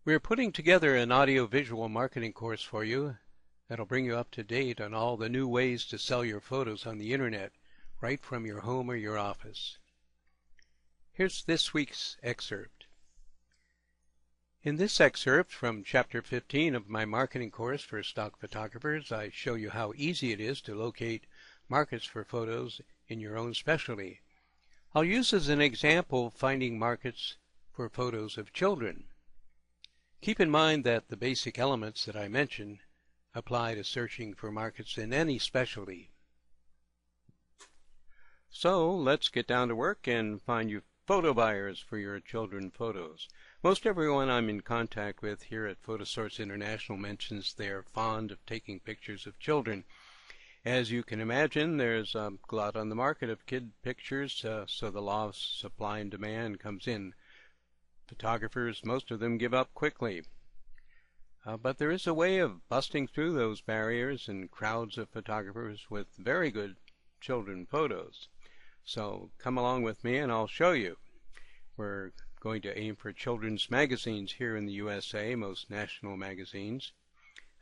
We're putting together an audio-visual marketing course for you that'll bring you up to date on all the new ways to sell your photos on the internet, right from your home or your office. Here's this week's excerpt. In this excerpt from Chapter 15 of my marketing course for stock photographers, I show you how easy it is to locate markets for photos in your own specialty. I'll use as an example finding markets for photos of children. Keep in mind that the basic elements that I mentioned apply to searching for markets in any specialty. So let's get down to work and find you photo buyers for your children photos. Most everyone I'm in contact with here at PhotoSource International mentions they're fond of taking pictures of children. As you can imagine, there's a glut on the market of kid pictures, so the law of supply and demand comes in. Photographers, most of them give up quickly. But there is a way of busting through those barriers and crowds of photographers with very good children photos. So come along with me and I'll show you. We're going to aim for children's magazines here in the USA, most national magazines.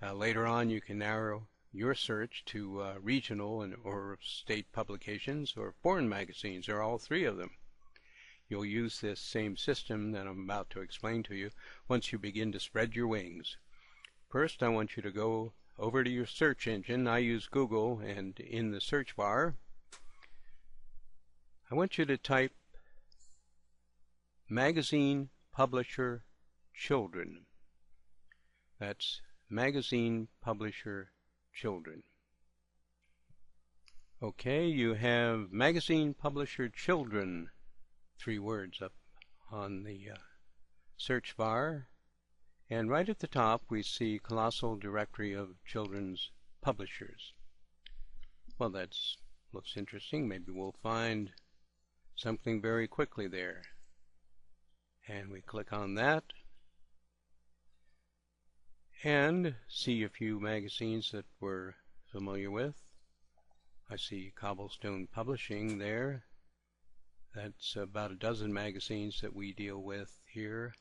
Later on you can narrow your search to regional or state publications or foreign magazines, or all three of them. You'll use this same system that I'm about to explain to you once you begin to spread your wings. First, I want you to go over to your search engine. I use Google, and in the search bar, I want you to type Magazine Publisher Children. That's Magazine Publisher Children. Okay, you have Magazine Publisher Children, 3 words up on the search bar, and right at the top we see Colossal Directory of Children's Publishers. Well, that looks interesting. Maybe we'll find something very quickly there. And we click on that and see a few magazines that we're familiar with. I see Cobblestone Publishing there. That's about a dozen magazines that we deal with here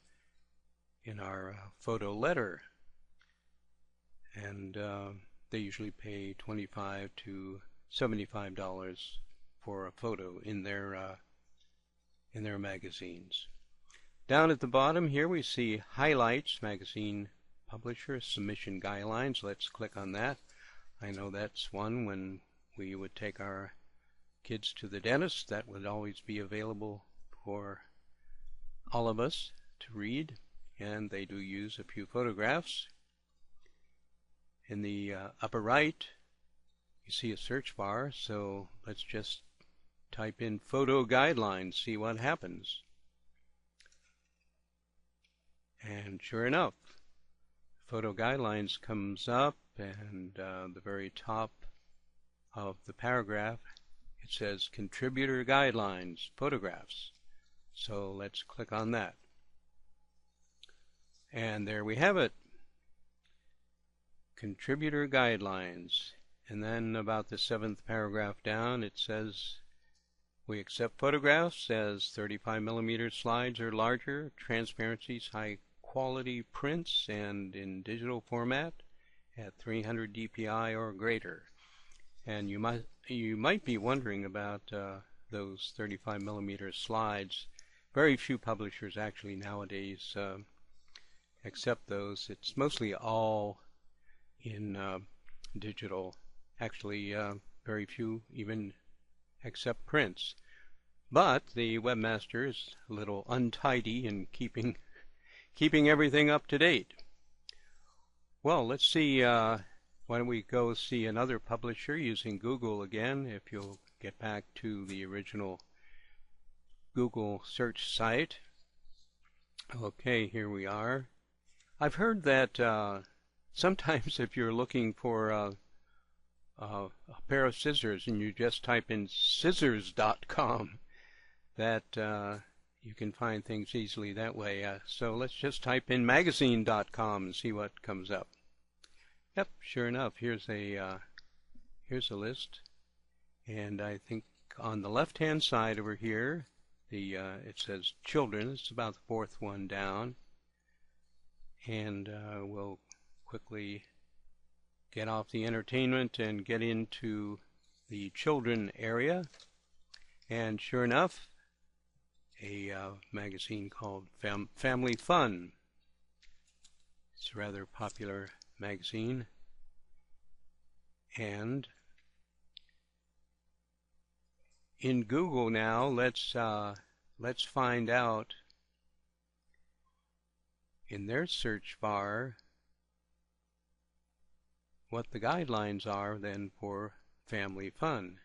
in our photo letter. And they usually pay $25 to $75 for a photo in their magazines. Down at the bottom here we see Highlights, Magazine Publisher Submission Guidelines. Let's click on that. I know that's one when we would take our kids to the dentist. That would always be available for all of us to read, and they do use a few photographs. In the upper right you see a search bar, so let's just type in photo guidelines, see what happens. And sure enough, photo guidelines comes up, and the very top of the paragraph it says Contributor Guidelines, Photographs. So let's click on that. And there we have it. Contributor Guidelines. And then about the 7th paragraph down it says we accept photographs as 35mm slides or larger, transparencies, high quality prints, and in digital format at 300 dpi or greater. And you might be wondering about those 35mm slides. Very few publishers actually nowadays accept those. It's mostly all in digital. Actually, very few even accept prints. But the webmaster is a little untidy in keeping everything up to date. Well, let's see. Why don't we go see another publisher using Google again, if you'll get back to the original Google search site. Okay, here we are. I've heard that sometimes if you're looking for a pair of scissors and you just type in scissors.com, that you can find things easily that way. So let's just type in magazine.com and see what comes up. Yep, sure enough, here's a list, and I think on the left-hand side over here, it says children. It's about the 4th one down, and we'll quickly get off the entertainment and get into the children area. And sure enough, a magazine called Family Fun. It's a rather popular magazine. And in Google now, let's find out in their search bar what the guidelines are then for Family Fun.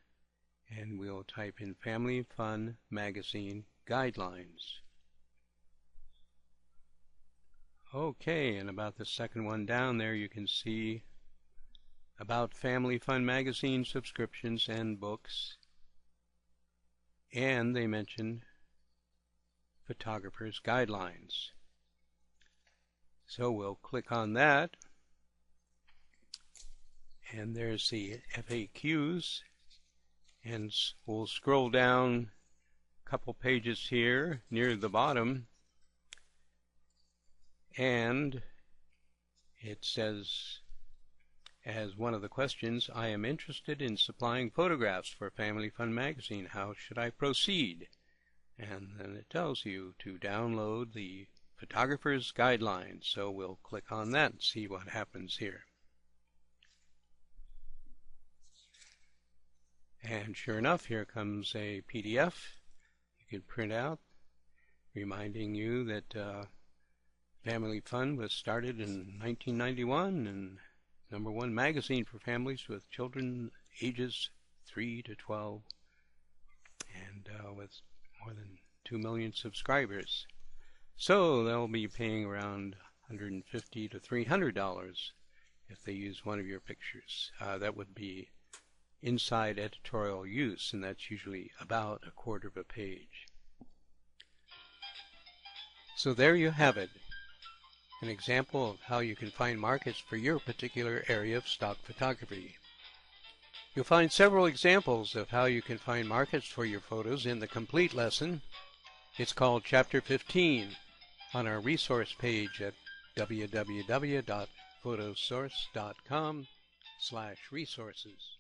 And we'll type in Family Fun Magazine Guidelines. Okay, and about the second one down there you can see about Family Fun Magazine subscriptions and books. And they mention Photographers Guidelines. So we'll click on that. And there's the FAQs. And we'll scroll down a couple pages here near the bottom. And it says, as one of the questions, I am interested in supplying photographs for Family Fun Magazine. How should I proceed? And then it tells you to download the Photographer's Guidelines. So we'll click on that and see what happens here. And sure enough, here comes a PDF you can print out, reminding you that Family Fun was started in 1991 and #1 magazine for families with children ages 3 to 12, and with more than 2 million subscribers. So they'll be paying around $150 to $300 if they use one of your pictures. That would be inside editorial use, and that's usually about 1/4 of a page. So there you have it, an example of how you can find markets for your particular area of stock photography. You'll find several examples of how you can find markets for your photos in the complete lesson. It's called Chapter 15 on our resource page at www.photosource.com/resources.